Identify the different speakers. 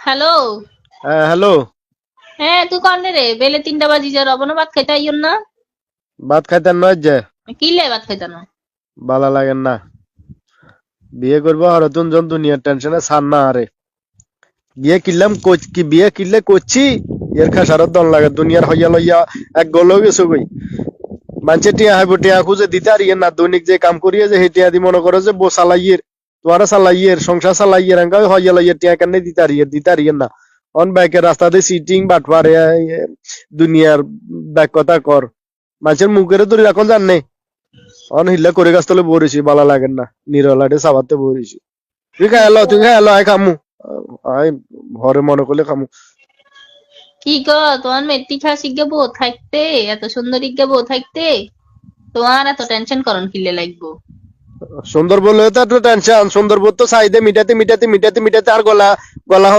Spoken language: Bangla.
Speaker 1: হ্যালো।
Speaker 2: হ্যাঁ হ্যালো।
Speaker 1: হ্যাঁ তুই কনে রে, বেলে 3টা বাজি যা রবনা ভাত খাইতে আইয়ন না।
Speaker 2: ভাত খাইতেন নয় যে?
Speaker 1: কি লে ভাত খাইতে না?
Speaker 2: বালা লাগেন না। বিয়ে করবো আর নতুন জন দুনিয়ার টেনশনে ছাড় না আরে। বিয়ে কিনলে করছি এর খাসারত দন লাগে দুনিয়ার হইয়া লইয়া এক গলেও গেছো গই। মানুষে টিয়া হাইব টিয়া খুঁজে দিতে আর ইয়ে না দৈনিক যে কাম করিয়ে যে সেই টিয়া দি মনে করো যে বো চালাইয়ের তোমারা চালাইয়ের সংসার চালাইয়ের এঙ্গা হইয়া লইয়া টিয়া কেন দিতে আর ইয়ে না। অন বাইকের রাস্তা দিয়ে সিটিং বাটপারে দুনিয়ার ব্যাক কথা কর মানুষের মুখের ধরে এখন জান অন হিল্লা করে গাছ তলে বরিছি বালা লাগেন না নিরলাটে সাবাতে বরিছি। তুই খাই এলো আয় খামু। আয় ঘরে মনে করলে খামু।
Speaker 1: কি গো, তোমার মেট্রিক খা শিখে বউ থাকতে, এত সুন্দর ইজ্ঞা বউ থাকতে তোমার এত টেনশন করন কিলে লাগবো?
Speaker 2: সুন্দর বললে তো একটু টেনশন সুন্দর তো চাহিদা মিটাতে মিটাতে আর গলা গলা